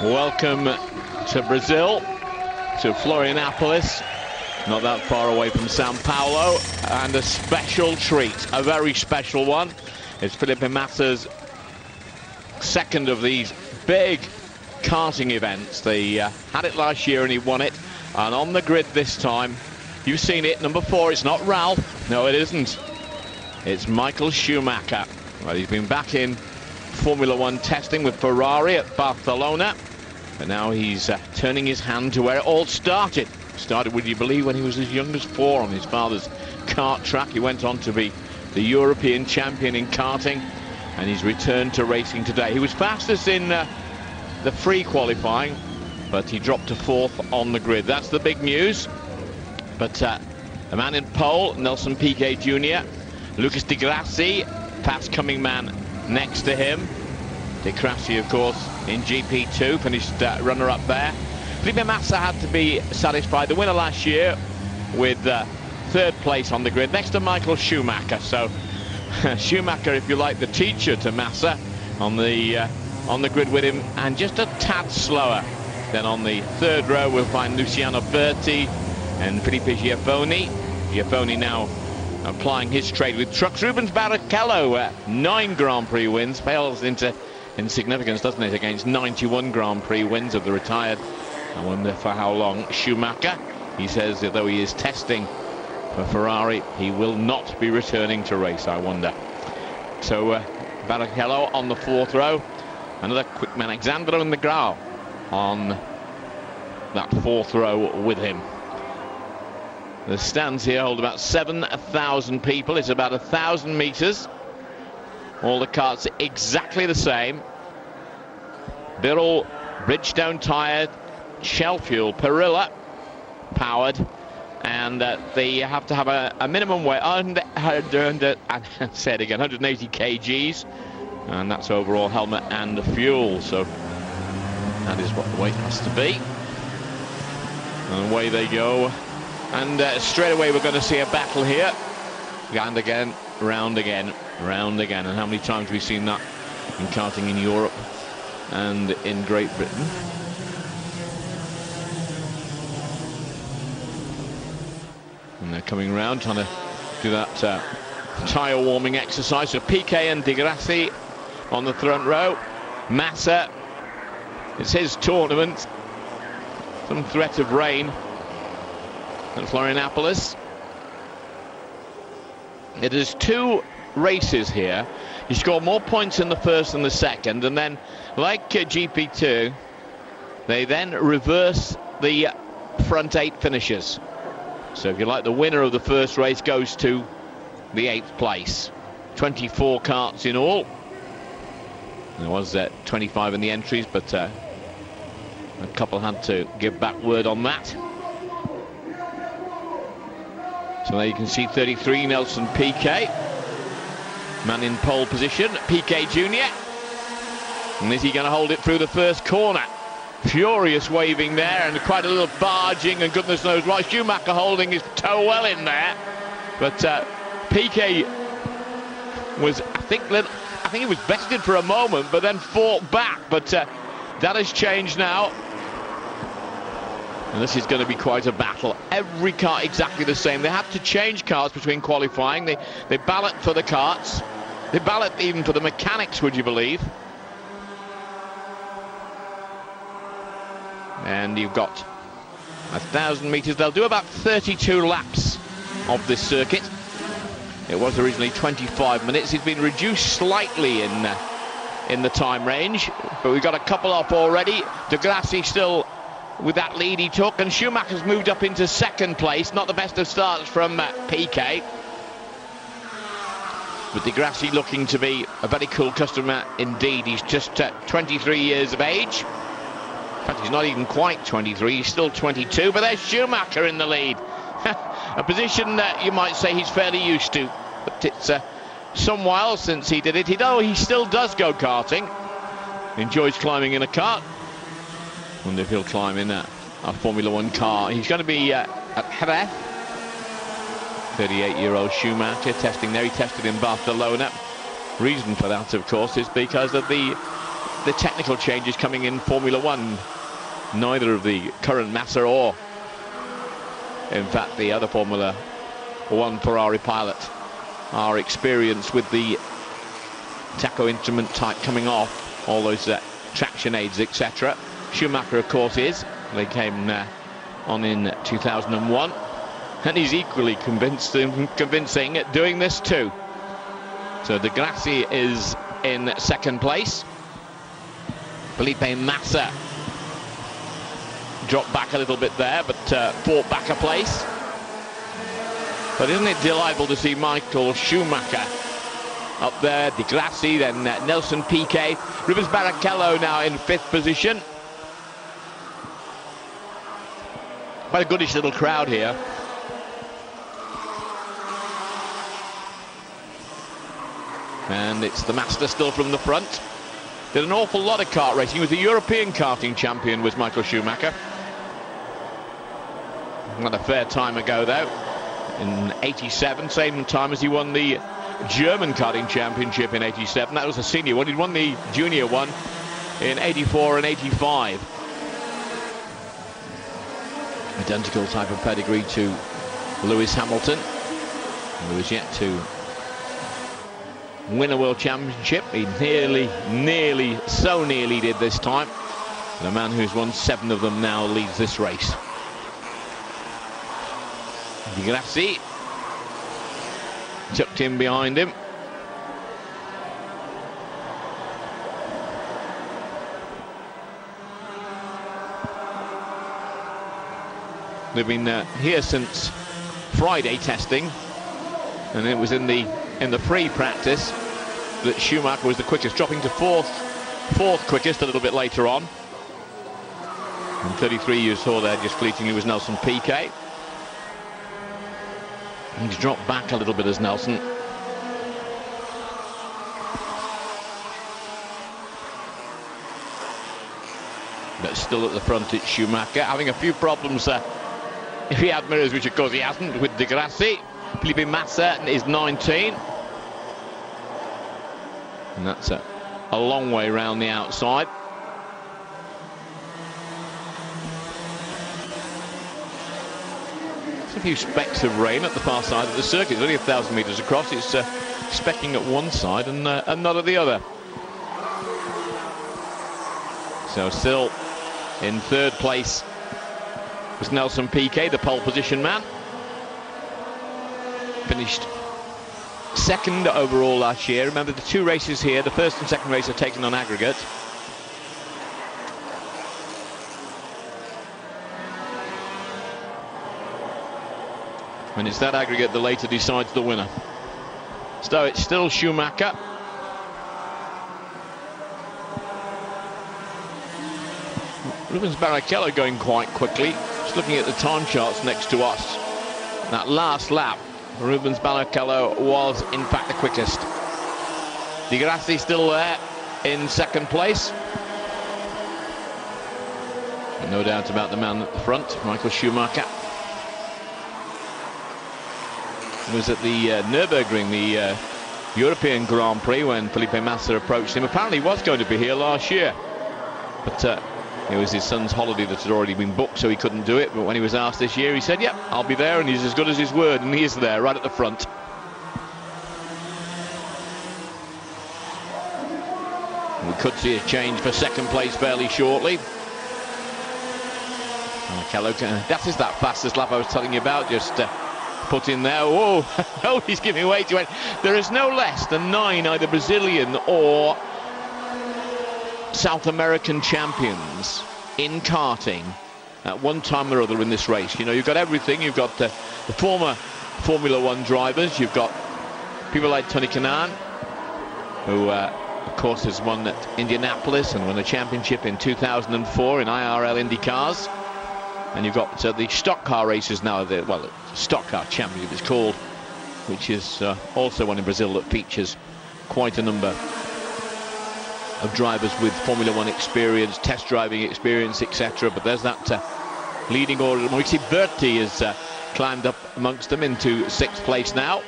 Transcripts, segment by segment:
Welcome to Brazil, to Florianopolis, not that far away from Sao Paulo, and a special treat, a very special one. It's Felipe Massa's second of these big karting events. They had it last year and he won it, and on the grid this time, you've seen it, number 4, it's not Ralph, no it isn't, it's Michael Schumacher. Well, he's been back in Formula 1 testing with Ferrari at Barcelona, but now he's turning his hand to where it all started. Started, would you believe, when he was as young as 4 on his father's kart track. He went on to be the European champion in karting, and he's returned to racing today. He was fastest in the free qualifying, but he dropped to 4th on the grid. That's the big news. But the man in pole, Nelson Piquet Jr., Lucas Di Grassi, fast-coming man next to him. Di Grassi, of course, in GP2, finished runner-up there. Felipe Massa had to be satisfied. The winner last year with 3rd place on the grid, next to Michael Schumacher. So Schumacher, if you like, the teacher to Massa on the grid with him, and just a tad slower. Then on the 3rd row, we'll find Luciano Berti and Filippo Giafoni. Giafoni now applying his trade with trucks. Rubens Barrichello, 9 Grand Prix wins, pales into insignificance, doesn't it, against 91 Grand Prix wins of the retired. I wonder for how long. Schumacher, he says that though he is testing for Ferrari, he will not be returning to race, I wonder. So Barrichello on the 4th row. Another quick man, Alexandro Negrão, on that 4th row with him. The stands here hold about 7,000 people. It's about 1,000 meters. All the karts exactly the same. They're all Bridgestone tired, Shell fuel, Perilla powered, and they have to have a minimum weight under say it again, 180 kgs, and that's overall helmet and fuel. So that is what the weight has to be. And away they go. And straight away we're going to see a battle here. And again, round again, round again. And how many times we've seen that in karting in Europe and in Great Britain. And they're coming round, trying to do that tyre warming exercise. So Piquet and Di Grassi on the front row. Massa, it's his tournament. Some threat of rain at Florianopolis. It is 2 races here. You score more points in the first than the second, and then, like GP2, they then reverse the front 8 finishers. So if you like, the winner of the first race goes to the 8th place. 24 karts in all. There was 25 in the entries, but a couple had to give back word on that. So there you can see 33, Nelson Piquet, man in pole position, Piquet Jr. And is he going to hold it through the first corner? Furious waving there, and quite a little barging, and goodness knows what. Schumacher holding his toe well in there, but Piquet was, I think he was bested for a moment, but then fought back. But that has changed now. And this is going to be quite a battle. Every car exactly the same. They had to change cars between qualifying. They ballot for the karts. They ballot even for the mechanics, would you believe? And you've got 1,000 meters. They'll do about 32 laps of this circuit. It was originally 25 minutes. It's been reduced slightly in the time range, but we've got a couple off already. Di Grassi still with that lead he took, and Schumacher's moved up into 2nd place. Not the best of starts from Piquet, but Di Grassi looking to be a very cool customer indeed. He's just 23 years of age. In fact, he's not even quite 23, he's still 22, but there's Schumacher in the lead. A position that you might say he's fairly used to, but it's some while since he did it. He still does go karting, enjoys climbing in a kart. Wonder if he'll climb in a Formula 1 car. He's going to be at Jerez. 38-year-old Schumacher testing there. He tested in Barcelona. Reason for that, of course, is because of the the technical changes coming in Formula One. Neither of the current Massa or, in fact, the other Formula One Ferrari pilot are experienced with the tacho instrument type coming off, all those traction aids, etc. Schumacher, of course, is. They came on in 2001, and he's equally convincing at doing this too. So De Grassi is in second place. Felipe Massa dropped back a little bit there, but fought back a place. But isn't it delightful to see Michael Schumacher up there, De Grassi, then Nelson Piquet, Rubens Barrichello now in 5th position. Quite a goodish little crowd here. And it's the master still from the front. Did an awful lot of kart racing. He was the European karting champion, was Michael Schumacher. Not a fair time ago, though. In 87, same time as he won the German karting championship in 87. That was a senior one. He'd won the junior one in 84 and 85. Identical type of pedigree to Lewis Hamilton, who was yet to win a world championship. He nearly did this time. The man who's won 7 of them now leads this race. De Grassi tucked in behind him. They've been here since Friday testing, and it was in the free practice that Schumacher was the quickest, dropping to fourth quickest a little bit later on. And 33 you saw there just fleetingly was Nelson Piquet. He's dropped back a little bit as Nelson. But still at the front it's Schumacher, having a few problems if he had mirrors, which of course he hasn't, with De Grassi. Felipe Massa is 19. And that's a long way round the outside. There's a few specks of rain at the far side of the circuit. It's only 1,000 metres across. It's specking at one side and not at the other. So still in 3rd place was Nelson Piquet, the pole position man. Finished 2nd overall last year. Remember, the 2 races here, the 1st and 2nd race are taken on aggregate. And it's that aggregate that later decides the winner. So it's still Schumacher. Rubens Barrichello going quite quickly. Just looking at the time charts next to us. That last lap, Rubens Barrichello was in fact the quickest. De Grassi still there in 2nd place. And no doubt about the man at the front, Michael Schumacher. He was at the Nürburgring, the European Grand Prix, when Felipe Massa approached him. Apparently he was going to be here last year, but it was his son's holiday that had already been booked, so he couldn't do it. But when he was asked this year, he said, yep, I'll be there, and he's as good as his word, and he is there right at the front. We could see a change for 2nd place fairly shortly. That is that fastest lap I was telling you about, just put in there. Whoa, oh, he's giving way to it. There is no less than 9 either Brazilian or South American champions in karting at one time or other in this race. You know, you've got everything. You've got the former Formula One drivers. You've got people like Tony Kanaan, who of course has won at Indianapolis and won a championship in 2004 in IRL Indy cars. And you've got the stock car races now. Well, stock car championship is called, which is also one in Brazil that features quite a number of drivers with Formula One experience, test driving experience, etc. But there's that leading order. Mauricio Berti has climbed up amongst them into 6th place now.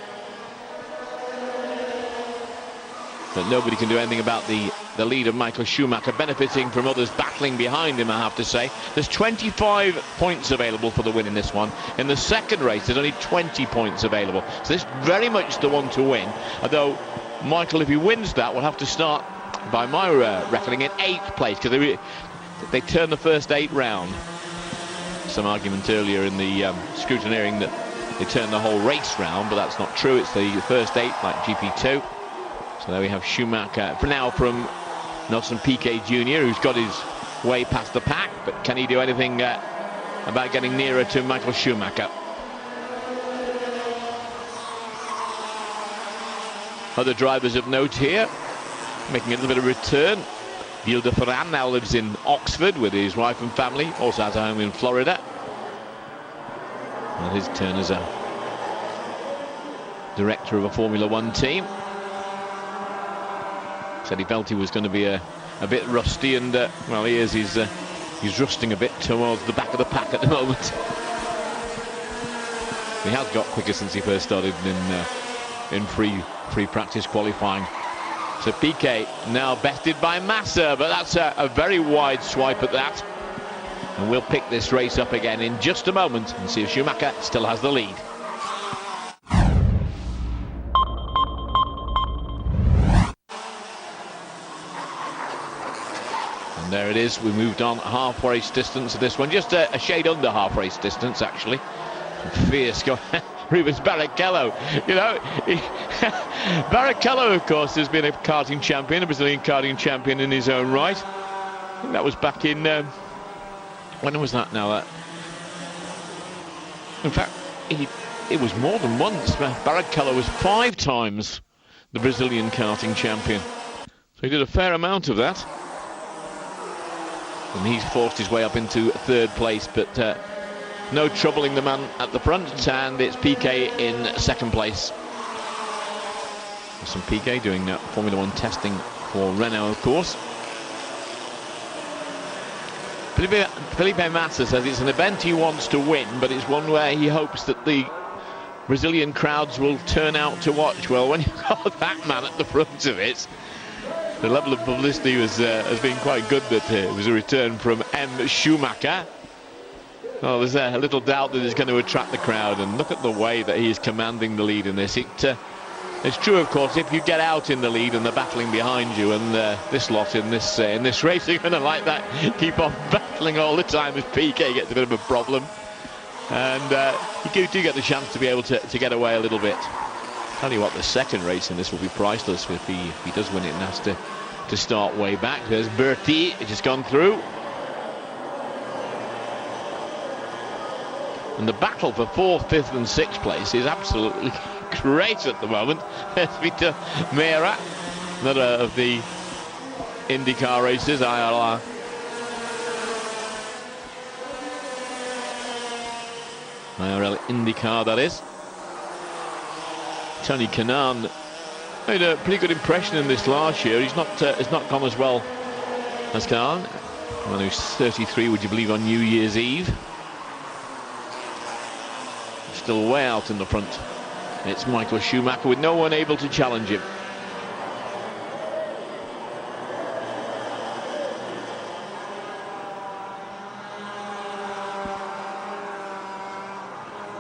But nobody can do anything about the lead of Michael Schumacher, benefiting from others battling behind him, I have to say. There's 25 points available for the win in this one. In the second race, there's only 20 points available. So this is very much the one to win. Although Michael, if he wins that, will have to start, by my reckoning, in 8th place, because they turn the first 8 round. Some argument earlier in the scrutineering that they turn the whole race round, but that's not true. It's the first 8, like GP2. So there we have Schumacher for now from Nelson Piquet Jr., who's got his way past the pack, but can he do anything about getting nearer to Michael Schumacher? Other drivers of note here, making a little bit of return. Gilles de Ferran now lives in Oxford with his wife and family, also has a home in Florida. And his turn as a director of a Formula One team. Said he felt he was going to be a bit rusty, and well, he is. He's rusting a bit towards the back of the pack at the moment. He has got quicker since he first started in free practice qualifying. So Piquet now bested by Massa, but that's a very wide swipe at that. And we'll pick this race up again in just a moment and see if Schumacher still has the lead. And there it is. We moved on half race distance of this one, just a shade under half race distance actually. Fierce going. Rubens Barrichello, you know, Barrichello, of course, has been a karting champion, a Brazilian karting champion in his own right. I think that was back in, when was that now? In fact, it was more than once. Barrichello was 5 times the Brazilian karting champion. So he did a fair amount of that. And he's forced his way up into 3rd place, but no troubling the man at the front, and it's Piquet in 2nd place. Some Piquet doing Formula One testing for Renault, of course. Felipe Massa says it's an event he wants to win, but it's one where he hopes that the Brazilian crowds will turn out to watch. Well, when you've got that man at the front of it, the level of publicity has been quite good that it was a return from M. Schumacher. Well, there's a little doubt that it's going to attract the crowd, and look at the way that he is commanding the lead in this. It's true, of course, if you get out in the lead and they're battling behind you, and this lot in this race are going to like that, keep on battling all the time as Piquet gets a bit of a problem, and you do get the chance to be able to get away a little bit. Tell you what, the second race in this will be priceless if he does win it and has to start way back. There's Bertie, just gone through. And the battle for 4th, 5th and 6th place is absolutely great at the moment. There's Vitor Meira, another of the IndyCar races, IRL. IRL IndyCar, that is. Tony Kanaan made a pretty good impression in this last year. He's not gone as well as Kanaan. Well, he was 33, would you believe, on New Year's Eve. Still way out in the front. It's Michael Schumacher with no one able to challenge him.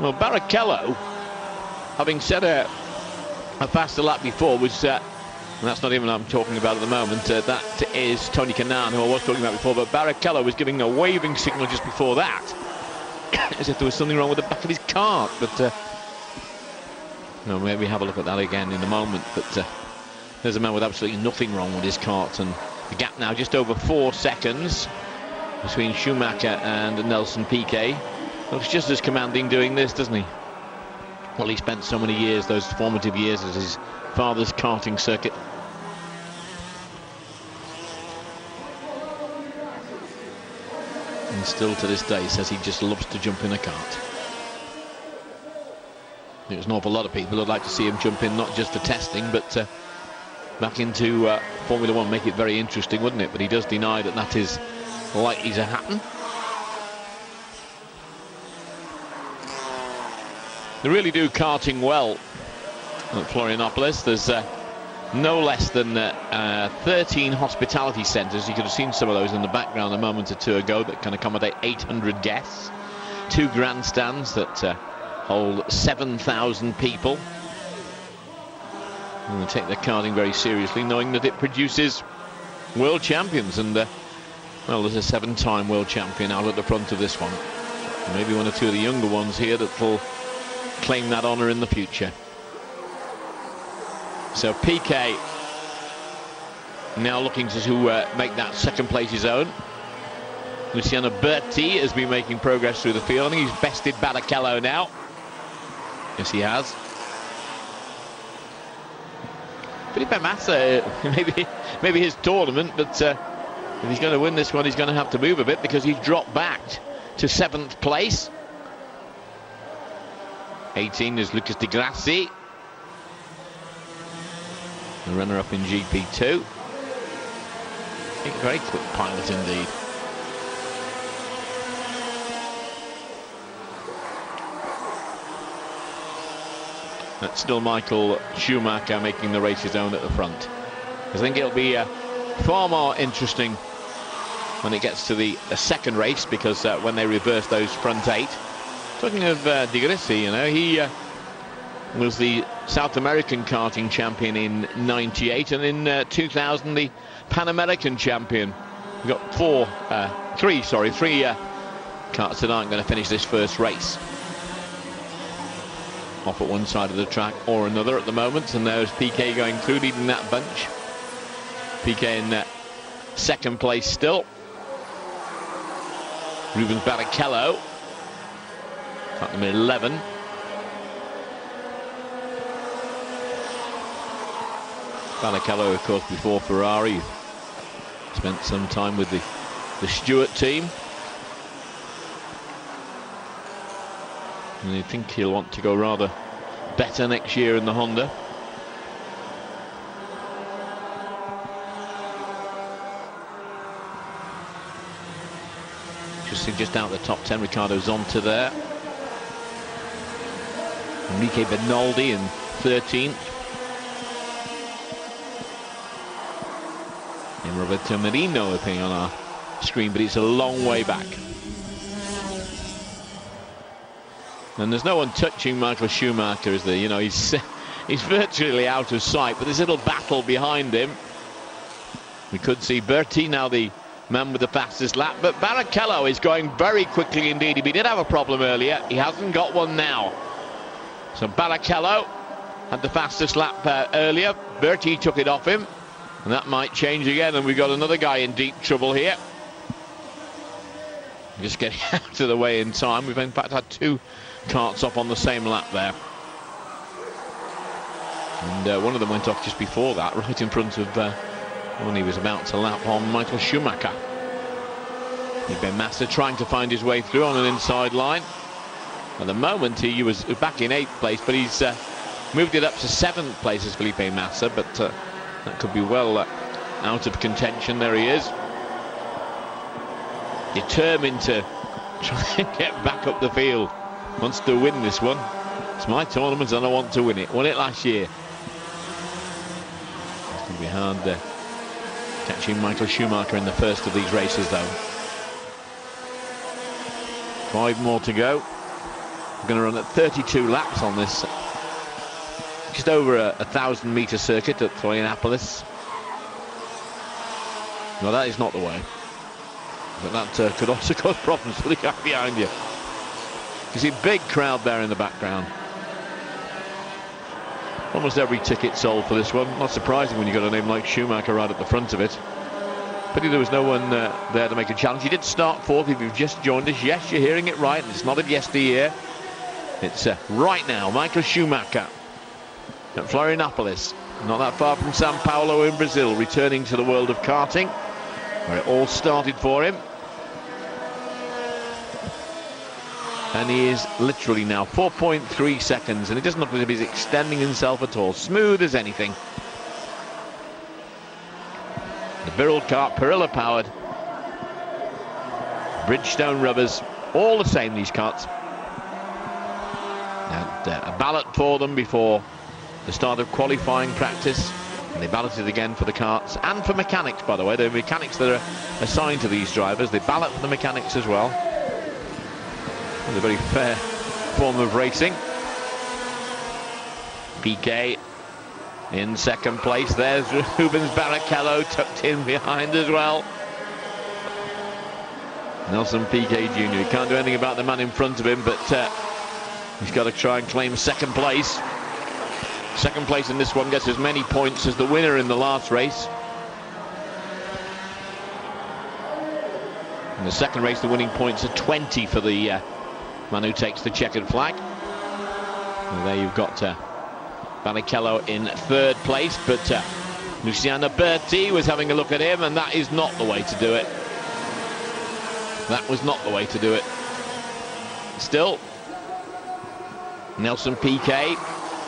Well, Barrichello, having set a faster lap before, was and that's not even what I'm talking about at the moment. That is Tony Kanaan, who I was talking about before, but Barrichello was giving a waving signal just before that, as if there was something wrong with the back of his kart, but no, maybe have a look at that again in a moment. But there's a man with absolutely nothing wrong with his kart, and the gap now just over 4 seconds between Schumacher and Nelson Piquet. Looks just as commanding doing this, doesn't he? Well, he spent so many years, those formative years, at his father's karting circuit. And still to this day says he just loves to jump in a kart. There's an awful lot of people who'd like to see him jump in, not just for testing, but back into Formula One, make it very interesting, wouldn't it? But he does deny that that is likely to happen. They really do karting well at Florianopolis. There's no less than 13 hospitality centres. You could have seen some of those in the background a moment or two ago that can accommodate 800 guests. 2 grandstands that hold 7,000 people. And they take their karting very seriously, knowing that it produces world champions. And, well, there's a 7-time world champion out at the front of this one. Maybe 1 or 2 of the younger ones here that will claim that honour in the future. So PK now looking to make that second place his own. Luciano Berti has been making progress through the field. I think he's bested Barrichello now. Yes, he has. Felipe Massa, maybe his tournament, but if he's going to win this one, he's going to have to move a bit because he's dropped back to 7th place. 18 is Lucas Di Grassi, the runner-up in GP2. A very quick pilot indeed. That's still Michael Schumacher making the race his own at the front. I think it'll be far more interesting when it gets to the second race, because when they reverse those front 8. Talking of Di Grassi, you know, he was the South American karting champion in '98, and in 2000 the Pan American champion. We've got three karts that aren't going to finish this first race off at one side of the track or another at the moment. And there's PK going through, leading that bunch. PK in second place still. Rubens Barrichello at number 11. Barrichello, of course, before Ferrari, spent some time with the Stewart team. And I think he'll want to go rather better next year in the Honda. Just out the top 10, Riccardo Zonta there. Enrique Bernaldi in 13th. And Roberto Merino appearing on our screen, but it's a long way back. And there's no one touching Michael Schumacher, is there? You know, he's virtually out of sight, but there's a little battle behind him. We could see Berti now the man with the fastest lap, but Barrichello is going very quickly indeed. He did have a problem earlier, he hasn't got one now. So Barrichello had the fastest lap earlier. Berti took it off him, and that might change again, and we've got another guy in deep trouble here. Just getting out of the way in time. We've in fact had 2 karts off on the same lap there, and one of them went off just before that, right in front of when he was about to lap on Michael Schumacher. Felipe Massa trying to find his way through on an inside line. At the moment he was back in 8th place, but he's moved it up to 7th place as Felipe Massa, but that could be well out of contention. There he is, determined to try and get back up the field. Wants to win this one. It's my tournament and I want to win it. Won it last year. It's going to be hard catching Michael Schumacher in the first of these races, though. 5 more to go. We're going to run at 32 laps on this just over a 1,000-metre circuit at Florianópolis. No, that is not the way. But that could also cause problems for the guy behind you. You see a big crowd there in the background. Almost every ticket sold for this one. Not surprising when you've got a name like Schumacher right at the front of it. Pity there was no one there to make a challenge. He did start 4th. If you've just joined us, yes, you're hearing it right. It's not a yesteryear. It's right now. Michael Schumacher at Florianópolis, not that far from Sao Paulo in Brazil, returning to the world of karting, where it all started for him. And he is literally now 4.3 seconds, and it doesn't look as if he's extending himself at all. Smooth as anything. The Birrell kart, Perilla powered. Bridgestone rubbers, all the same, these karts. And a ballot for them before the start of qualifying practice. And they ballot it again for the karts and for mechanics, by the way. The mechanics that are assigned to these drivers, they ballot for the mechanics as well. It's a very fair form of racing. Piquet in second place. There's Rubens Barrichello tucked in behind as well. Nelson Piquet Jr. He can't do anything about the man in front of him, but he's got to try and claim second place. Second place in this one gets as many points as the winner in the last race. In the second race, the winning points are 20 for the man who takes the checkered flag. And there you've got Barrichello in third place, but Luciano Berti was having a look at him, and that is not the way to do it. That was not the way to do it. Still, Nelson Piquet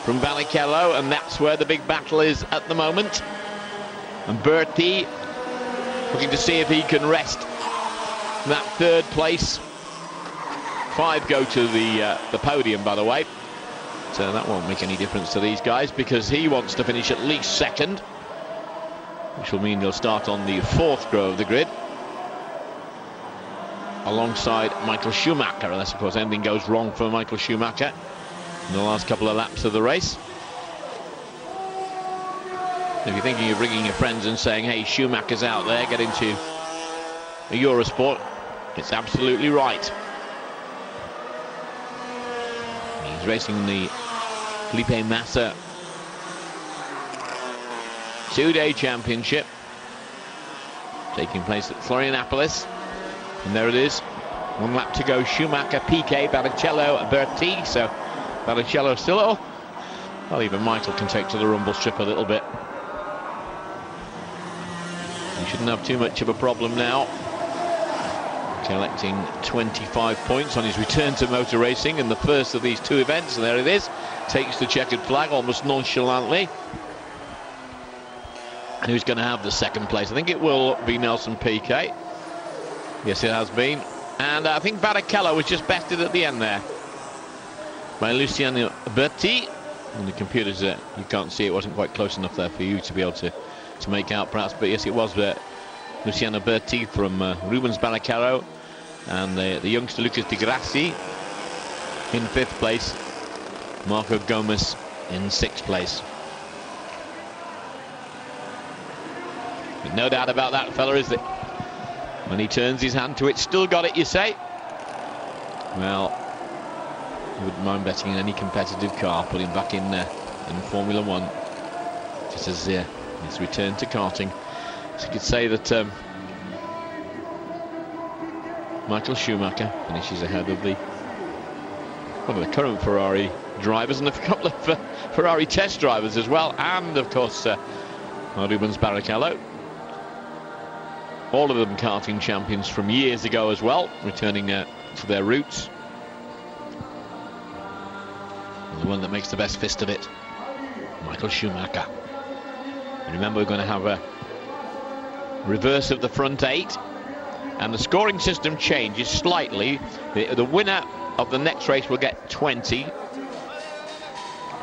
from Barrichello, and that's where the big battle is at the moment. And Berti looking to see if he can wrest that third place. 5 go to the podium, by the way. So that won't make any difference to these guys, because he wants to finish at least second, which will mean he'll start on the 4th row of the grid alongside Michael Schumacher, unless of course anything goes wrong for Michael Schumacher in the last couple of laps of the race. If you're thinking of ringing your friends and saying, hey, Schumacher's out there, get into a Eurosport, it's absolutely right. He's racing the Felipe Massa 2-day championship, taking place at Florianopolis. And there it is, 1 lap to go. Schumacher, Piquet, Barrichello, Berti. So Barrichello still, well, even Michael can take to the rumble strip a little bit. He shouldn't have too much of a problem now, collecting 25 points on his return to motor racing in the first of these 2 events. And there it is, takes the checkered flag almost nonchalantly. And who's going to have the second place? I think it will be Nelson Piquet. Yes, it has been. And I think Barrichello was just bested at the end there by Luciano Berti. And the computers, you can't see, it wasn't quite close enough there for you to be able to make out perhaps. But yes, it was Luciano Berti from Rubens Barrichello, and the youngster Lucas Di Grassi in 5th place. Marco Gomez in 6th place. But no doubt about that fella, is there? When he turns his hand to it, still got it, you say? Well, you wouldn't mind betting in any competitive car, put him back in Formula 1, just as his return to karting. So you could say that Michael Schumacher finishes ahead of the current Ferrari drivers and a couple of Ferrari test drivers as well, and of course Rubens Barrichello. All of them karting champions from years ago as well, returning to their roots. And the one that makes the best fist of it, Michael Schumacher. And remember, we're going to have a reverse of the front 8, and the scoring system changes slightly. The winner of the next race will get 20,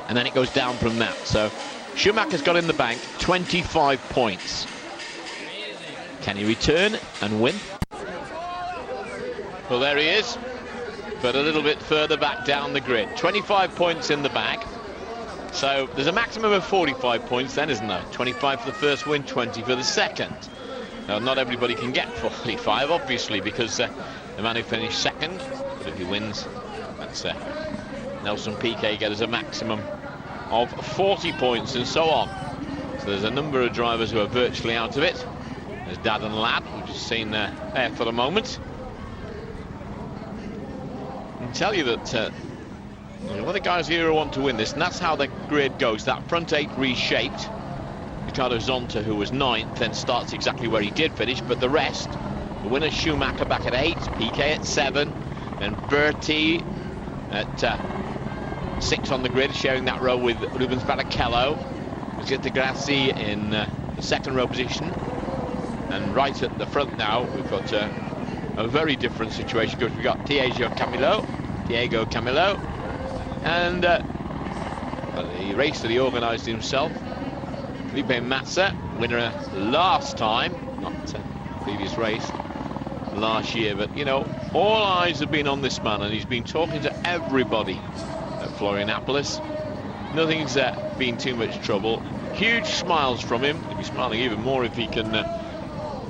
and then it goes down from that. So Schumacher's got in the bank 25 points. Can he return and win? Well, there he is, but a little bit further back down the grid. 25 points in the bag. So there's a maximum of 45 points then, isn't there? 25 for the first win, 20 for the second. Now, not everybody can get 45, obviously, because the man who finished second, but if he wins, that's Nelson Piquet gets a maximum of 40 points and so on. So there's a number of drivers who are virtually out of it. There's Dad and Lad, we've just seen there for the moment. I can tell you that one of the guys here who want to win this, and that's how the grid goes. That front 8 reshaped. Ricardo Zonta, who was 9th, then starts exactly where he did finish, but the rest, the winner Schumacher back at 8, Piquet at 7, and Berti at 6 on the grid, sharing that row with Rubens Barrichello. Lucas Di Grassi in the 2nd row position. And right at the front now, we've got a very different situation, because we've got Diego Camilo, and the race that he organised himself Felipe Massa, winner last time, not previous race, last year. But, you know, all eyes have been on this man, and he's been talking to everybody at Florianopolis. Nothing's been too much trouble. Huge smiles from him. He'll be smiling even more if he can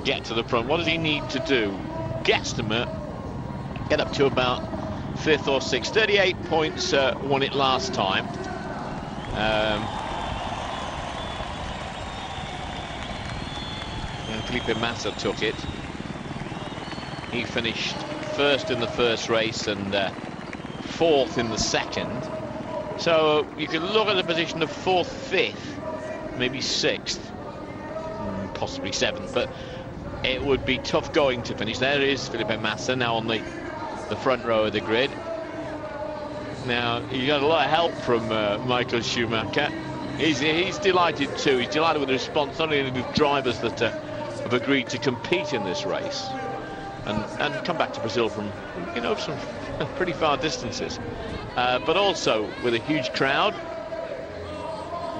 get to the front. What does he need to do? Guesstimate, get up to about 5th or 6th. 38 points, won it last time. And Felipe Massa took it. He finished 1st in the first race and 4th in the second. So you could look at the position of 4th, 5th, maybe 6th, possibly 7th, but it would be tough going to finish. There is Felipe Massa now on the front row of the grid. Now, he got a lot of help from Michael Schumacher. He's delighted too. He's delighted with the response, not only of drivers that have agreed to compete in this race and come back to Brazil from, you know, some pretty far distances, but also with a huge crowd.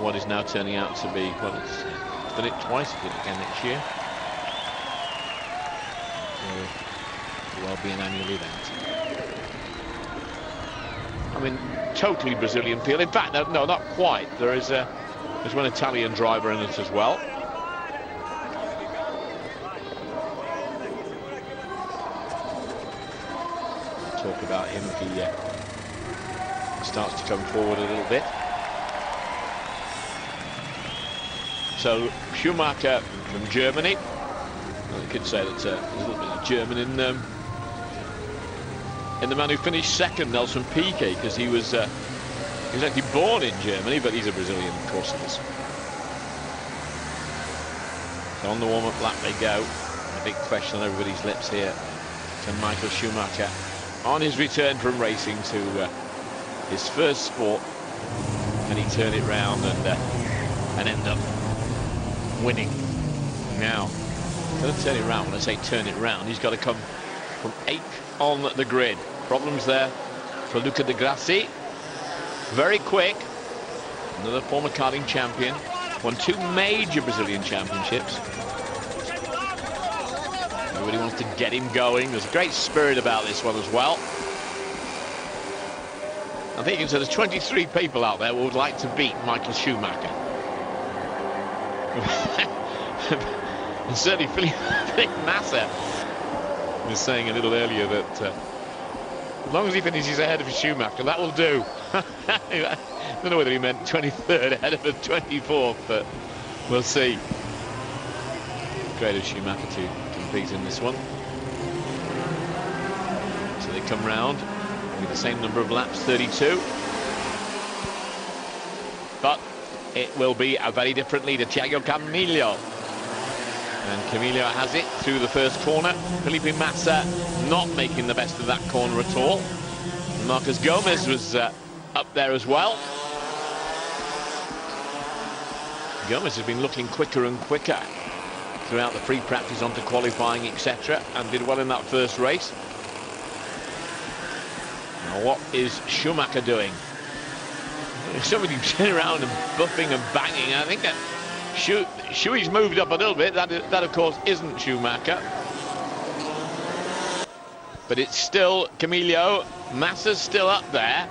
What is now turning out to be, well, it's done it twice again next year. So, will be an annual event. I mean, totally Brazilian feel. In fact, no, not quite. There's one Italian driver in it as well. Talk about him if he starts to come forward a little bit. So Schumacher from Germany. Well, you could say that there's a little bit of German in the man who finished 2nd, Nelson Piquet, because he was actually born in Germany, but he's a Brazilian, of course he is. So on the warm-up lap they go. A big question on everybody's lips here to Michael Schumacher on his return from racing to his first sport. Can he turn it round and end up winning? Now, going to turn it round. When I say turn it round, he's got to come from 8th on the grid. Problems there for Luca de Grassi. Very quick. Another former karting champion. Won 2 major Brazilian championships. Everybody wants to get him going. There's a great spirit about this one as well. I think you can say there's 23 people out there who would like to beat Michael Schumacher. And certainly Felipe Massa was saying a little earlier that as long as he finishes ahead of Schumacher, that will do. I don't know whether he meant 23rd ahead of the 24th, but we'll see. Great of Schumacher to compete in this one. So they come round with the same number of laps, 32. But it will be a very different leader, Thiago Camillo. And Camillo has it through the first corner. Felipe Massa not making the best of that corner at all. Marcos Gomez was up there as well. Gomez has been looking quicker and quicker throughout the free practice onto qualifying, etc., and did well in that first race. Now what is Schumacher doing? Somebody turning around and buffing and banging. I think that Schui's moved up a little bit. That of course isn't Schumacher, but it's still Camillo. Massa's still up there.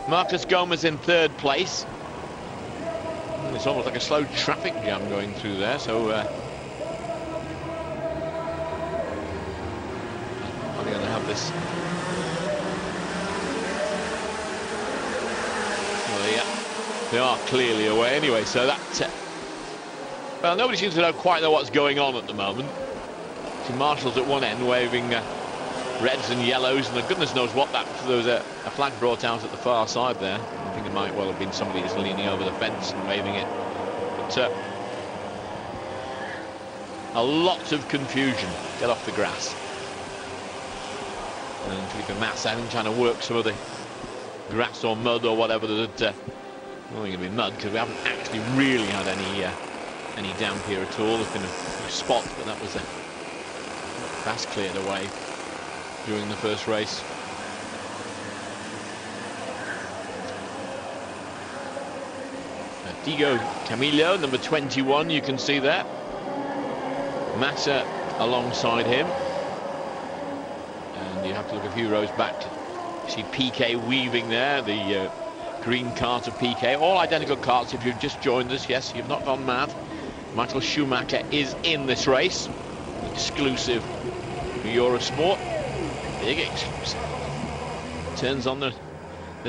Marcos Gomez in 3rd place. And it's almost like a slow traffic jam going through there. So are they going to have this? Well, they are clearly away anyway. So that. Well, nobody seems to quite know what's going on at the moment. Some marshals at one end waving reds and yellows, and goodness knows what that. There was a flag brought out at the far side there. I think it might well have been somebody who's leaning over the fence and waving it. But a lot of confusion. Get off the grass. And Felipe Massa trying to work some of the grass or mud or whatever that. Well, it's going to be mud because we haven't actually really had any damp here at all. There's been a few spots, but that was fast cleared away during the first race. But Diego Camillo, number 21, you can see there. Massa alongside him. And you have to look a few rows back to see PK weaving there, the green kart of PK. All identical karts if you've just joined us. Yes, you've not gone mad. Michael Schumacher is in this race. Exclusive for Eurosport. Big exclusive. Turns on the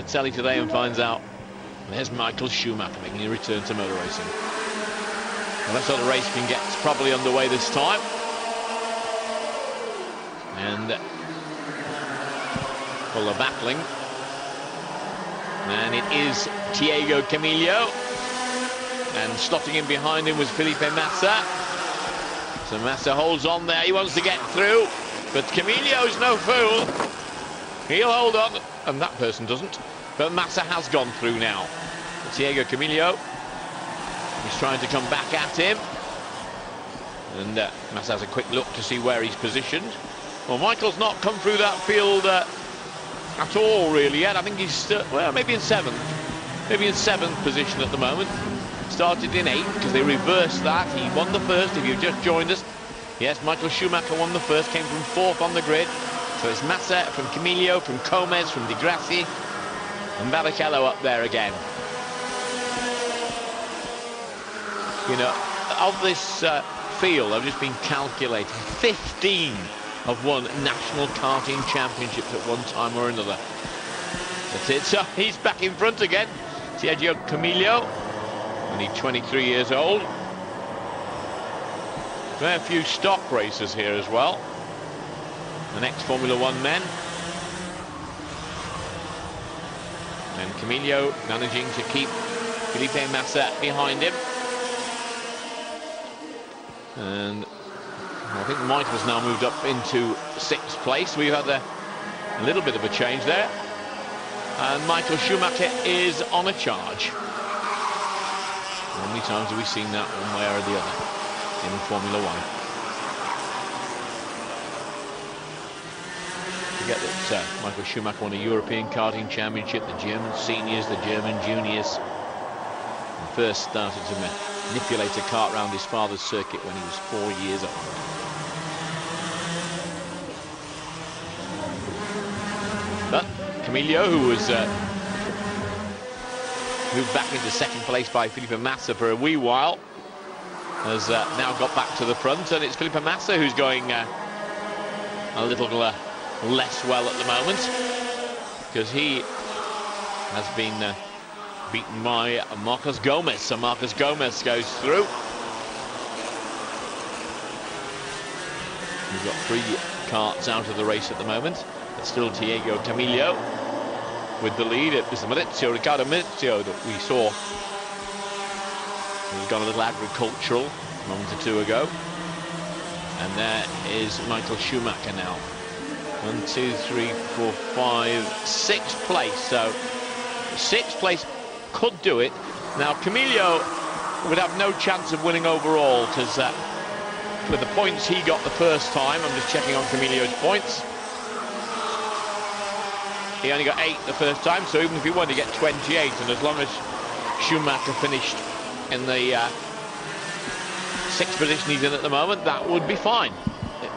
telly today and finds out there's Michael Schumacher making a return to motor racing. Well, that's how the race can get properly underway this time. And full of battling. And it is Diego Camillo. And slotting in behind him was Felipe Massa. So Massa holds on there. He wants to get through. But Camillo's no fool. He'll hold on. And that person doesn't. But Massa has gone through now. Diego Camillo. He's trying to come back at him. And Massa has a quick look to see where he's positioned. Well, Michael's not come through that field at all really yet. I think he's still, well, maybe in seventh. Maybe in seventh position at the moment. Started in 8th because they reversed that. He won the first, if you've just joined us. Yes, Michael Schumacher won the first, came from 4th on the grid. So it's Massa from Camillo, from Gomez, from Di Grassi, and Barrichello up there again. You know, of this field, I've just been calculating, 15 have won national karting championships at one time or another. That's it. So he's back in front again. Diego Camillo, only 23 years old. Very few stock racers here as well. The next Formula One men. And Camillo managing to keep Felipe Massa behind him. And I think Michael's now moved up into 6th place. We've had a little bit of a change there. And Michael Schumacher is on a charge. How many times have we seen that one way or the other in Formula One? Forget that Michael Schumacher won a European karting championship, the German seniors, the German juniors. And first started to manipulate a kart around his father's circuit when he was 4 years old. But Camillo, who was moved back into 2nd place by Felipe Massa for a wee while, has now got back to the front, and it's Felipe Massa who's going a little less well at the moment, because he has been beaten by Marcos Gomez. So Marcos Gomez goes through. We've got 3 karts out of the race at the moment. It's still Diego Camillo with the lead. It was Ricardo Maurizio that we saw. He's gone a little agricultural a moment or two ago. And there is Michael Schumacher now. 1, 2, 3, 4, 5, 6th place. So 6th place could do it. Now Camillo would have no chance of winning overall, because with the points he got the first time, I'm just checking on Camillo's points, he only got 8 the first time, so even if he won, he get 28, and as long as Schumacher finished in the 6th position he's in at the moment, that would be fine,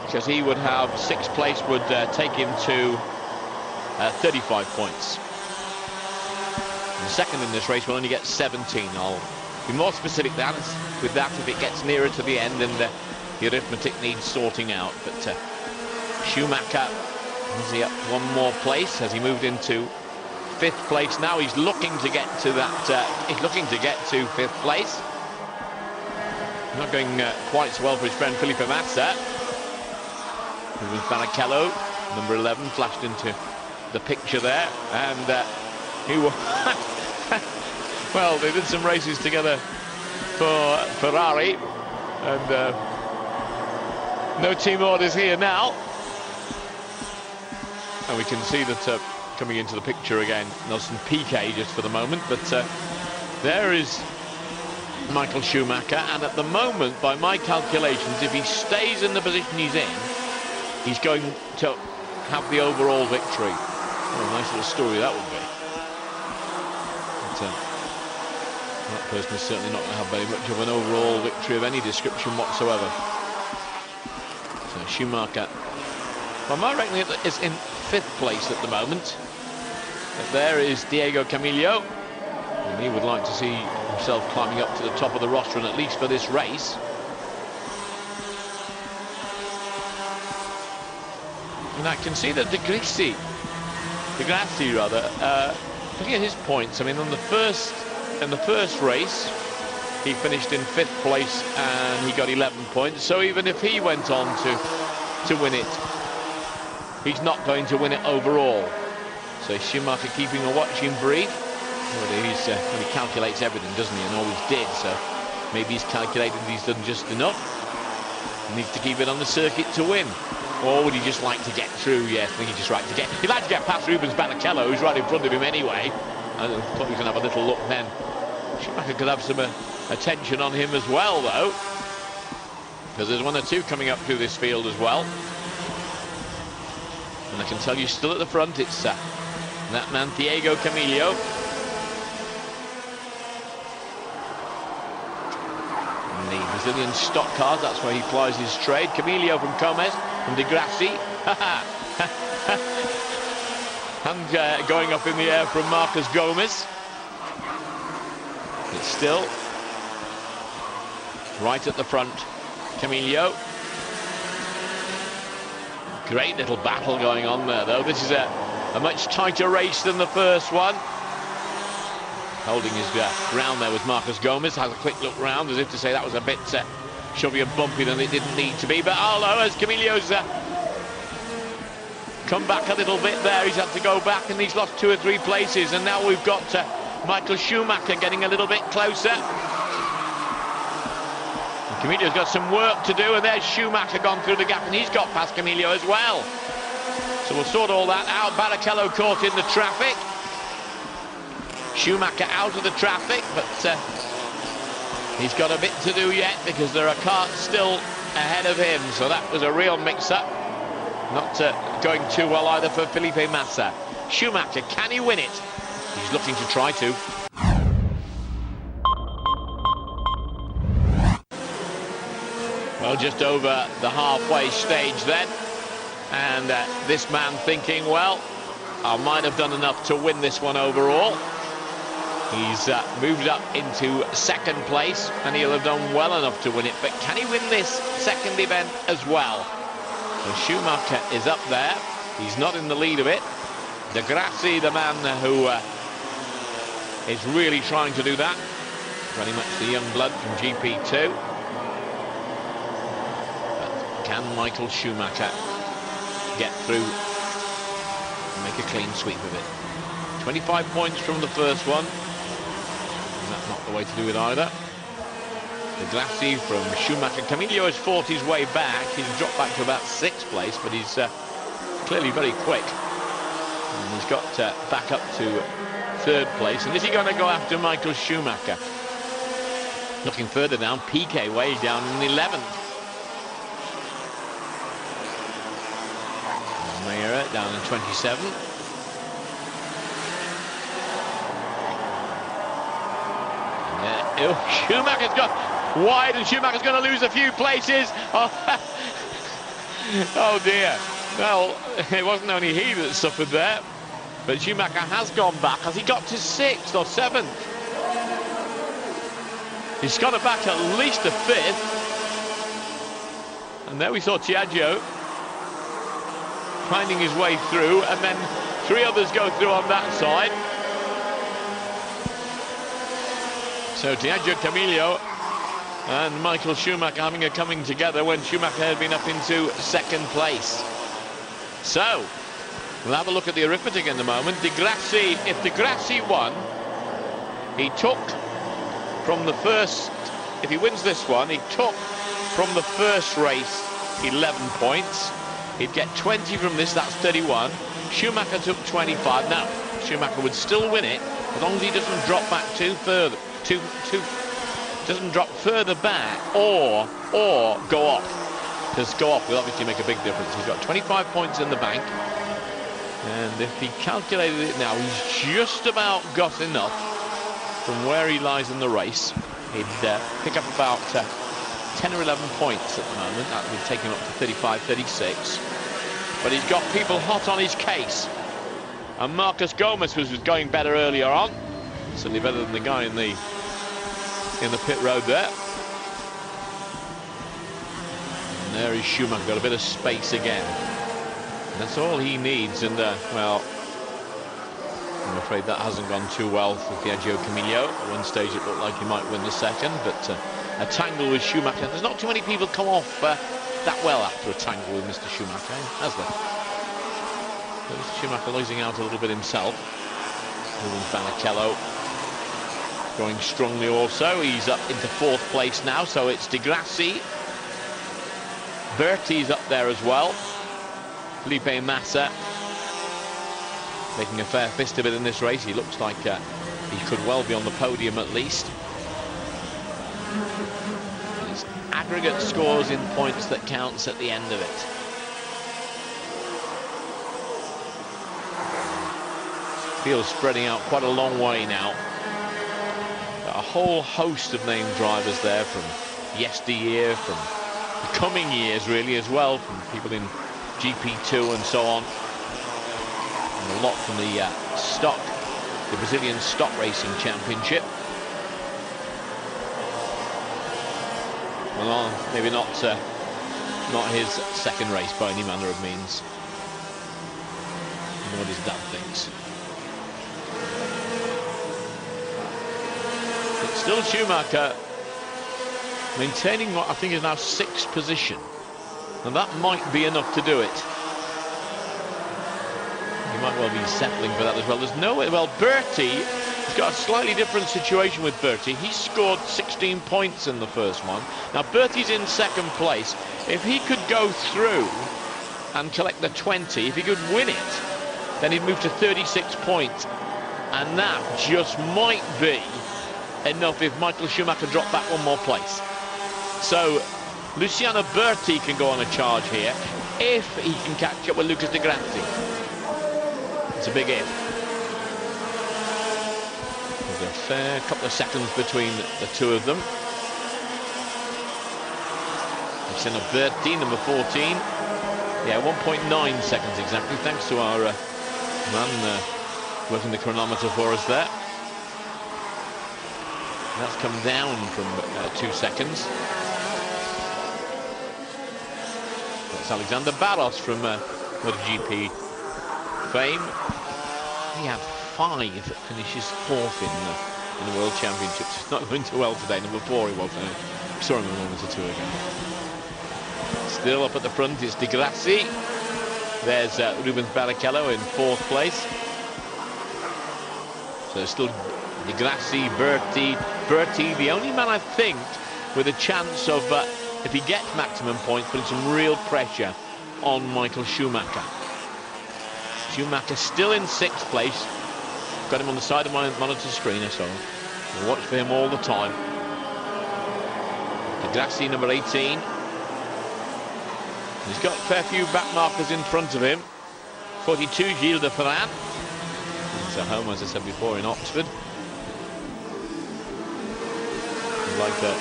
because he would have 6th place would take him to 35 points. And second in this race will only get 17. I'll be more specific with that if it gets nearer to the end and the arithmetic needs sorting out. But Schumacher, is he up 1 more place? Has he moved into 5th place now? He's looking to get to that. He's looking to get to 5th place. Not going quite so well for his friend Felipe Massa. It was Barrichello, number 11, flashed into the picture there, and he was well, they did some races together for Ferrari, and no team orders here now. And we can see that coming into the picture again, Nelson Piquet just for the moment, but there is Michael Schumacher, and at the moment, by my calculations, if he stays in the position he's in, he's going to have the overall victory. What a nice little story that would be. But, That person is certainly not going to have very much of an overall victory of any description whatsoever. So Schumacher, well, my reckoning is in 5th place at the moment. But there is Diego Camillo, and he would like to see himself climbing up to the top of the roster, and at least for this race. And I can see that De Grassi, looking at his points, I mean, in the first race, he finished in 5th place and he got 11 points. So even if he went on to win it, he's not going to win it overall. So Schumacher keeping a watching brief. Well, he calculates everything, doesn't he? And always did. So maybe he's calculated he's done just enough. He needs to keep it on the circuit to win. Or would he just like to get through? Yes, I think he'd just like to get. He'd like to get past Rubens Barrichello, who's right in front of him anyway. I thought he was going to have a little look then. Schumacher could have some attention on him as well, though, because there's 1 or 2 coming up through this field as well. And I can tell you, still at the front, it's that man Diego Camillo. And the Brazilian stock car, that's where he plies his trade. Camillo from Gomez, from De Grassi. And going up in the air from Marcos Gomez. It's still right at the front, Camillo. Great little battle going on there, though. This is a much tighter race than the first one. Holding his ground there was Marcos Gomez. Has a quick look round as if to say that was a bit shovey and bumpy than it didn't need to be. But although as Camillo's come back a little bit there, he's had to go back and he's lost 2 or 3 places. And now we've got Michael Schumacher getting a little bit closer. Camillo's got some work to do, and there's Schumacher gone through the gap, and he's got past Camillo as well. So we'll sort all that out. Barrichello caught in the traffic. Schumacher out of the traffic, but he's got a bit to do yet because there are Kart still ahead of him. So that was a real mix-up. Not going too well either for Felipe Massa. Schumacher, can he win it? He's looking to try to. Well, just over the halfway stage then, and this man thinking, well, I might have done enough to win this one overall. He's moved up into 2nd place, and he'll have done well enough to win it. But can he win this 2nd event as well? So Schumacher is up there. He's not in the lead of it. De Grassi, the man who is really trying to do that. Very much the young blood from GP2. Can Michael Schumacher get through and make a clean sweep of it? 25 points from the first one. And that's not the way to do it either. De Grassi from Schumacher. Camillo has fought his way back. He's dropped back to about 6th place, but he's clearly very quick. And he's got back up to 3rd place. And is he going to go after Michael Schumacher? Looking further down, Piquet way down in 11th. Down in 27. Schumacher's got wide, and Schumacher's going to lose a few places. Oh, oh dear. Well, it wasn't only he that suffered there, but Schumacher has gone back. Has he got to 6th or 7th? He's got it back at least to 5th. And there we saw Tiaggio finding his way through, and then 3 others go through on that side. So Diego Camillo and Michael Schumacher having a coming together when Schumacher had been up into 2nd place. So we'll have a look at the arithmetic in a moment. De Grassi, if De Grassi won, he took from the first, if he wins this one, he took from the first race 11 points. He'd get 20 from this, that's 31. Schumacher took 25. Now, Schumacher would still win it as long as he doesn't drop back doesn't drop further back or go off. Because go off will obviously make a big difference. He's got 25 points in the bank. And if he calculated it now, he's just about got enough from where he lies in the race, he'd pick up about 10 or 11 points at the moment. That would take him up to 35, 36. But he's got people hot on his case. And Marcus Gomez was going better earlier on. Certainly better than the guy in the pit road there. And there is Schumacher, got a bit of space again. And that's all he needs. And well, I'm afraid that hasn't gone too well for Piaggio Camillo. At one stage it looked like he might win the second, but a tangle with Schumacher. There's not too many people come off that well after a tangle with Mr. Schumacher, has there? But Mr. Schumacher losing out a little bit himself. Rubens Barrichello going strongly also. He's up into 4th place now, so it's De Grassi. Berti's up there as well. Felipe Massa making a fair fist of it in this race. He looks like he could well be on the podium at least. It's aggregate scores in points that counts at the end of it. Field's spreading out quite a long way now. Got a whole host of named drivers there from yesteryear, from the coming years really as well, from people in GP2 and so on. And a lot from the Brazilian Stock Racing Championship. Well, maybe not his second race by any manner of means. You know what his dad thinks. But still Schumacher maintaining what I think is now 6th position. And that might be enough to do it. He might well be settling for that as well. There's no way. Well, Berti has got a slightly different situation with Berti. He scored 16 points in the first one. Now, Berti's in 2nd place. If he could go through and collect the 20, if he could win it, then he'd move to 36 points. And that just might be enough if Michael Schumacher dropped back one more place. So Luciano Berti can go on a charge here if he can catch up with Lucas Di Grassi. It's a big if. There's a fair couple of seconds between the two of them. Luciano Berti, number 14. Yeah, 1.9 seconds exactly, thanks to our man working the chronometer for us there. That's come down from 2 seconds. That's Alexander Barros from MotoGP fame. He had 5 finishes 4th in the World Championships. It's not going too well today. Number 4 he was. I saw him a moment or two ago. Still up at the front is De Grassi. There's Rubens Barrichello in 4th place. So still De Grassi, Berti, the only man I think with a chance of, if he gets maximum points, putting some real pressure on Michael Schumacher. Schumacher still in 6th place. Got him on the side of my monitor screen, so I'll watch for him all the time. De Grassi, number 18. He's got a fair few back markers in front of him. 42, Gilles de Ferran. He's at home, as I said before, in Oxford. Like that,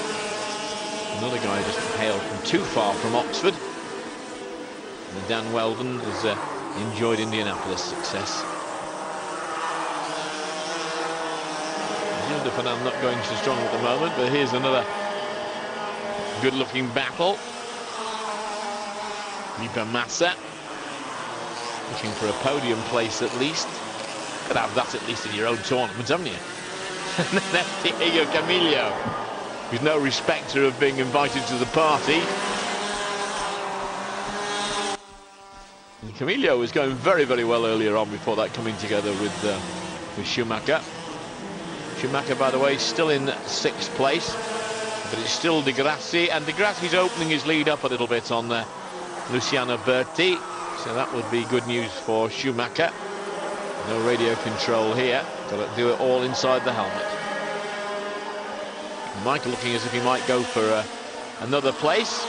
another guy just hailed from too far from Oxford. And Dan Weldon has enjoyed Indianapolis success. Gilles de Ferran not going so strong at the moment, but here's another good-looking battle. Felipe Massa looking for a podium place at least. Could have that at least in your own tournament, haven't you? And then that's Diego Camillo, who's no respecter of being invited to the party. And Camillo was going very, very well earlier on before that coming together with Schumacher. Schumacher, by the way, still in 6th place, but it's still De Grassi, and De Grassi's opening his lead up a little bit on Luciano Berti, so that would be good news for Schumacher. No radio control here, got to do it all inside the helmet. Michael looking as if he might go for another place.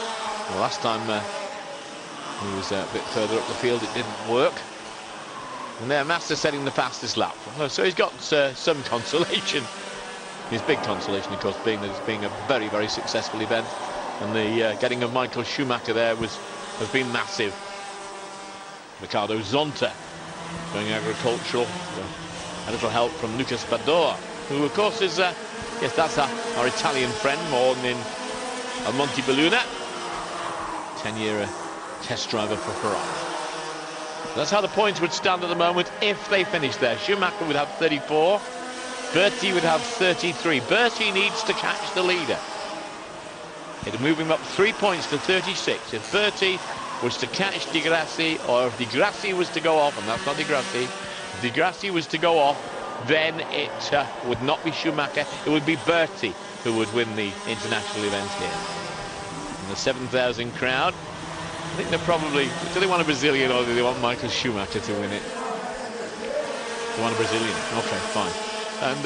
Well, last time he was a bit further up the field, it didn't work. And there, Massa setting the fastest lap. So he's got some consolation. His big consolation, of course, being that it's being a very, very successful event, and the getting of Michael Schumacher there has been massive. Ricardo Zonta going agricultural, a little help from Lucas Badoer, who of course is yes, that's our Italian friend, born in Montebelluna, 10-year test driver for Ferrari. That's how the points would stand at the moment if they finish there. Schumacher would have 34, Berti would have 33. Berti needs to catch the leader. It'll move him up 3 points to 36. If Berti was to catch Di Grassi, or if Di Grassi was to go off, and that's not Di Grassi, if Di Grassi was to go off, then it would not be Schumacher, it would be Berti who would win the international event here. And the 7,000 crowd, I think they're probably, do they want a Brazilian or do they want Michael Schumacher to win it? They want a Brazilian, okay, fine. And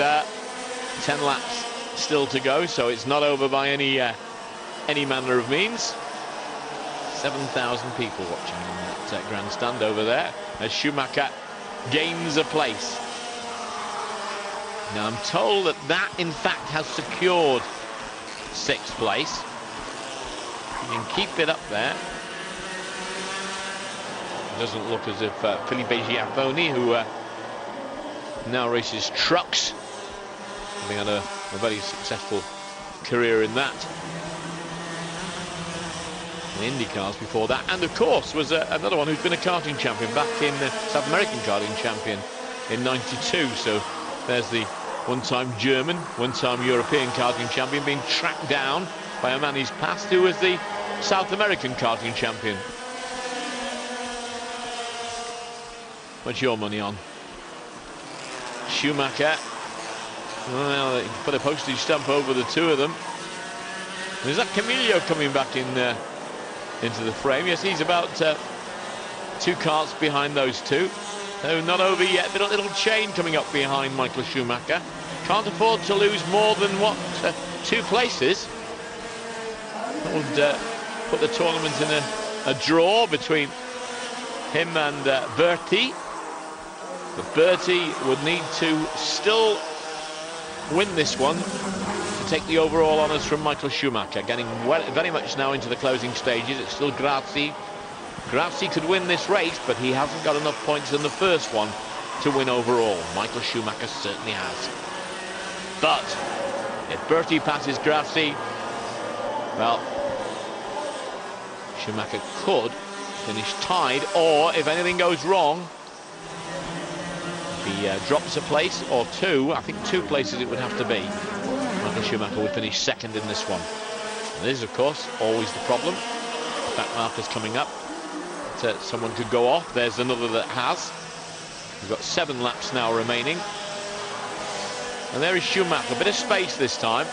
10 laps still to go, so it's not over by any manner of means. 7,000 people watching in that grandstand over there as Schumacher gains a place. Now I'm told that in fact has secured 6th place. He can keep it up there. It doesn't look as if Felipe Giaffoni, who now races trucks, having had a very successful career in that. In IndyCars before that, and of course was another one who's been a karting champion back in South American karting champion in '92. So there's the one-time German, one-time European karting champion being tracked down by a man he's passed who was the South American karting champion. What's your money on? Schumacher. Well, they put a postage stamp over the two of them. And is that Camillo coming back in into the frame? Yes, he's about 2 carts behind those two. So not over yet, but a little chain coming up behind Michael Schumacher. Can't afford to lose more than, what, 2 places. That would put the tournament in a draw between him and Berti. But Berti would need to still win this one to take the overall honours from Michael Schumacher. Getting very much now into the closing stages. It's still Grassi. Grassi could win this race, but he hasn't got enough points in the first one to win overall. Michael Schumacher certainly has. But if Berti passes Grassi, well, Schumacher could finish tied, or if anything goes wrong, if he drops a place or 2, I think 2 places it would have to be, Michael Schumacher would finish 2nd in this one. And this is, of course, always the problem. The back marker's coming up. Someone could go off. There's another that has. We've got 7 laps now remaining. And there is Schumacher. A bit of space this time.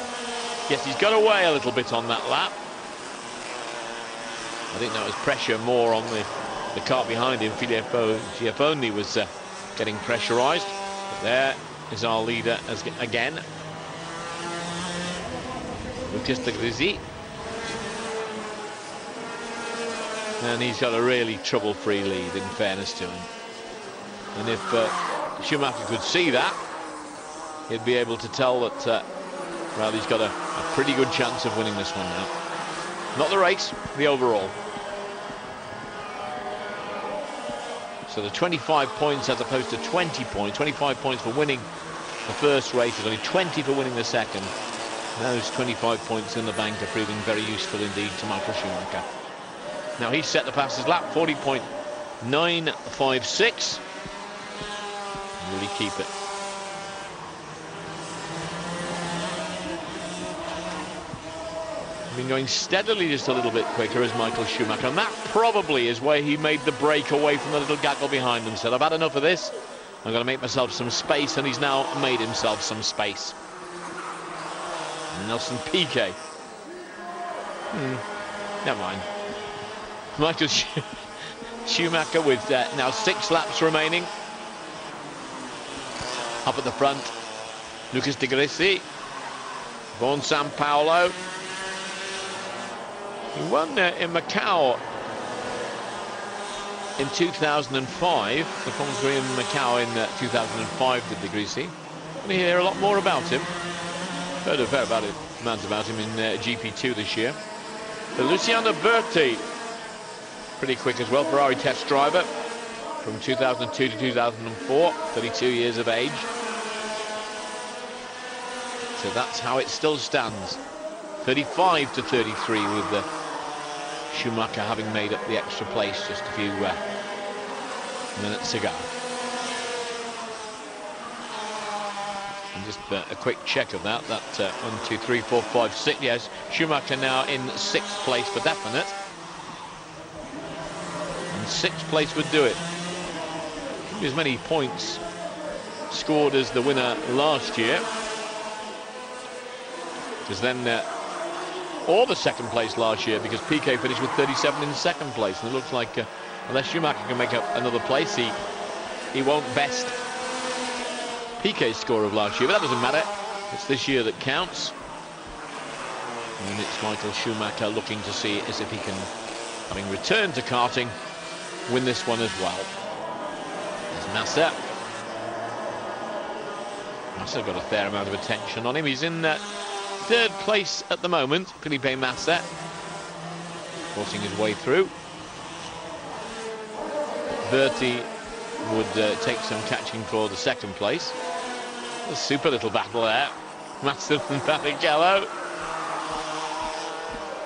Yes, he's got away a little bit on that lap. I think that was pressure more on the car behind him. Filippo Giaffoni was getting pressurised. But there is our leader again. Lucas de Grisi. And he's got a really trouble-free lead, in fairness to him. And if Schumacher could see that, he'd be able to tell that, well, he's got a pretty good chance of winning this one now. Not the race, the overall. So the 25 points as opposed to 20 points. 25 points for winning the first race, and only 20 for winning the second. Those 25 points in the bank are proving very useful indeed to Michael Schumacher. Now he's set the fastest lap, 40.956. Will he keep it? Been going steadily just a little bit quicker as Michael Schumacher, and that probably is where he made the break away from the little gaggle behind him. Said, I've had enough of this, I'm going to make myself some space, and he's now made himself some space. And Nelson Piquet. Never mind. Michael Schumacher with now 6 laps remaining. Up at the front, Lucas de Grisi, Born San Paolo. He won in Macau in 2005. The Grand Prix in Macau in 2005, did de Grisi. We're going to hear a lot more about him. Heard a fair amount about him in GP2 this year. So Luciano Berti, pretty quick as well, Ferrari test driver from 2002 to 2004, 32 years of age. So that's how it still stands. 35 to 33 with Schumacher having made up the extra place just a few minutes ago. And just a quick check of that. 1, 2, 3, 4, 5, 6. Yes, Schumacher now in 6th place for definite. And 6th place would do it. As many points scored as the winner last year. Because then, or the 2nd place last year, because Piquet finished with 37 in 2nd place. And it looks like unless Schumacher can make up another place, he won't best Piquet's score of last year, but that doesn't matter. It's this year that counts. And it's Michael Schumacher looking to see as if he can, having returned to karting, win this one as well. There's Massa. Massa's got a fair amount of attention on him. He's in 3rd place at the moment, Felipe Massa, forcing his way through. Berti would take some catching for the 2nd place. A super little battle there. Massa and Barrichello.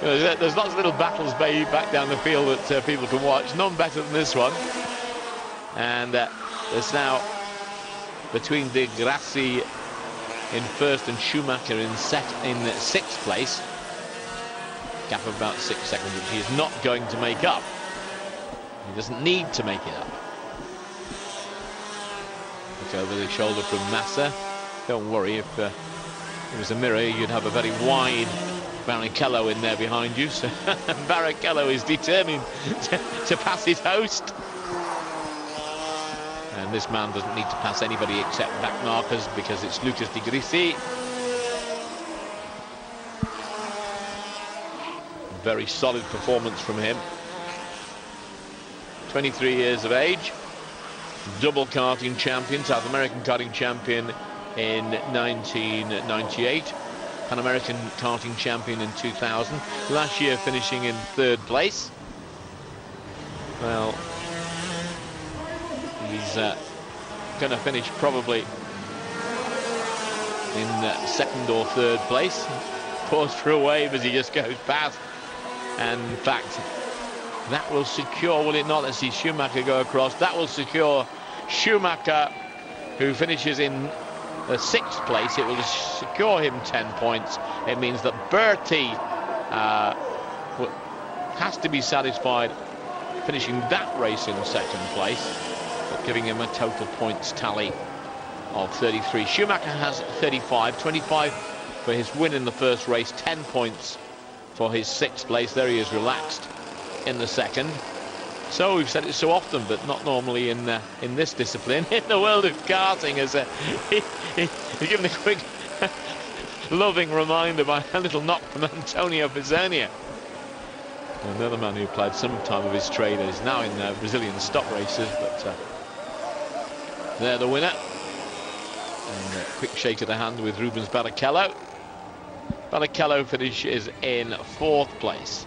There's lots of little battles back down the field that people can watch. None better than this one. And there's now between De Grassi in 1st and Schumacher in 6th place. Gap of about 6 seconds, which he is not going to make up. He doesn't need to make it up. Look over the shoulder from Massa. Don't worry, if it was a mirror, you'd have a very wide Barrichello in there behind you. So Barrichello is determined to pass his host. And this man doesn't need to pass anybody except back markers because it's Lucas Di Grisi. Very solid performance from him. 23 years of age. Double karting champion, South American karting champion in 1998. Pan American karting champion in 2000. Last year finishing in 3rd place. Well, he's going to finish probably in 2nd or 3rd place. Pause for a wave as he just goes past. And in fact, that will secure, will it not? Let's see Schumacher go across. That will secure Schumacher, who finishes in 6th place. It will secure him 10 points. It means that Berti has to be satisfied finishing that race in 2nd place, but giving him a total points tally of 33. Schumacher has 35, 25 for his win in the 1st race, 10 points for his 6th place. There he is, relaxed in the 2nd. So we've said it so often, but not normally in this discipline. In the world of karting, as he's given a quick loving reminder by a little knock from Antonio Pizzania. Another man who played some time of his trade is now in Brazilian stock races, but they're the winner. And a quick shake of the hand with Rubens Barrichello. Barrichello finishes in 4th place.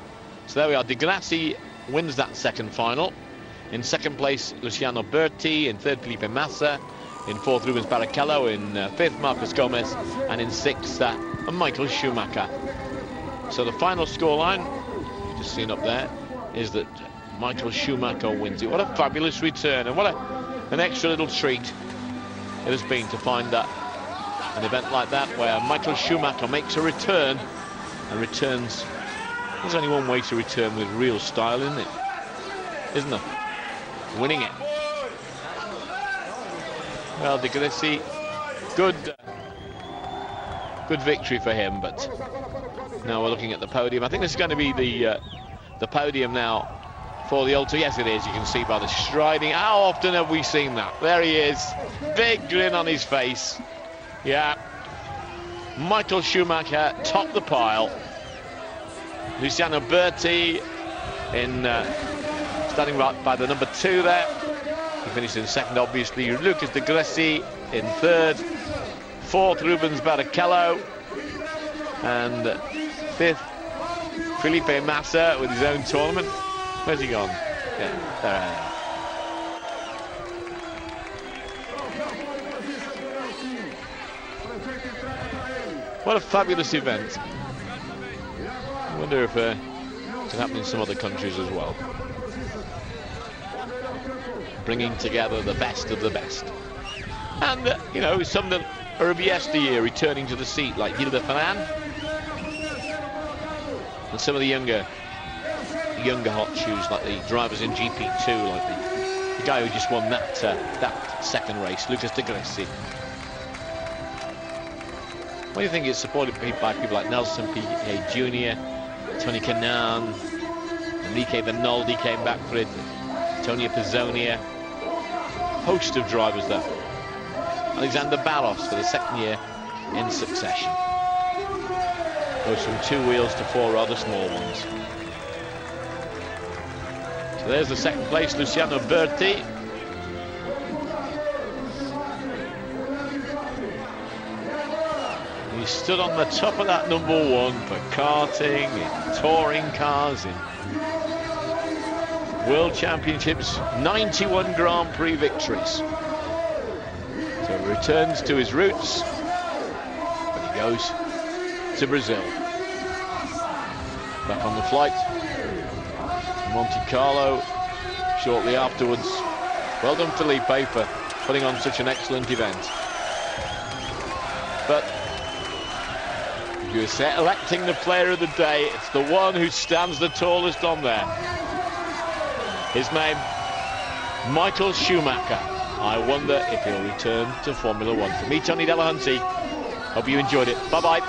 So there we are. De Grassi wins that 2nd final. In 2nd place, Luciano Berti. In 3rd, Felipe Massa. In 4th, Rubens Barrichello. In 5th, Marcos Gomez. And in 6th, Michael Schumacher. So the final scoreline, you've just seen up there, is that Michael Schumacher wins it. What a fabulous return, and what an extra little treat it has been to find an event like that where Michael Schumacher makes a return and returns. There's only one way to return with real style, isn't it? Isn't there? Winning it. Well, De Grassi, good victory for him, but now we're looking at the podium. I think this is going to be the podium now for the Ultra. Yes, it is. You can see by the striding. How often have we seen that? There he is. Big grin on his face. Yeah. Michael Schumacher topped the pile. Luciano Berti in starting right by the number 2 there. He finished in 2nd, obviously. Lucas Di Grassi in 3rd. 4th, Rubens Barrichello. And 5th, Felipe Massa with his own tournament. Where's he gone? Yeah, there I am. What a fabulous event. I wonder if it can happen in some other countries as well. Bringing together the best of the best. And, you know, some that are of yesteryear returning to the seat, like Hilde van Aan. And some of the younger hot shoes, like the drivers in GP2, like the guy who just won that second race, Lucas de Greci. What do you think? It's supported by people like Nelson Piquet Jr., Tony Kanaan, Enrique Bernaldi came back for it, Antonio Pizzonia, host of drivers there. Alexander Barros for the 2nd year in succession. Goes from 2 wheels to 4 rather small ones. So there's the 2nd place, Luciano Berti. He stood on the top of that number 1 for karting, in touring cars, in World Championships, 91 Grand Prix victories. So he returns to his roots, but he goes to Brazil. Back on the flight to Monte Carlo shortly afterwards. Well done, Felipe, for putting on such an excellent event. But if you're selecting the player of the day, it's the one who stands the tallest on there. His name, Michael Schumacher. I wonder if he'll return to Formula 1. For me, Tony Delahunty, hope you enjoyed it. Bye-bye.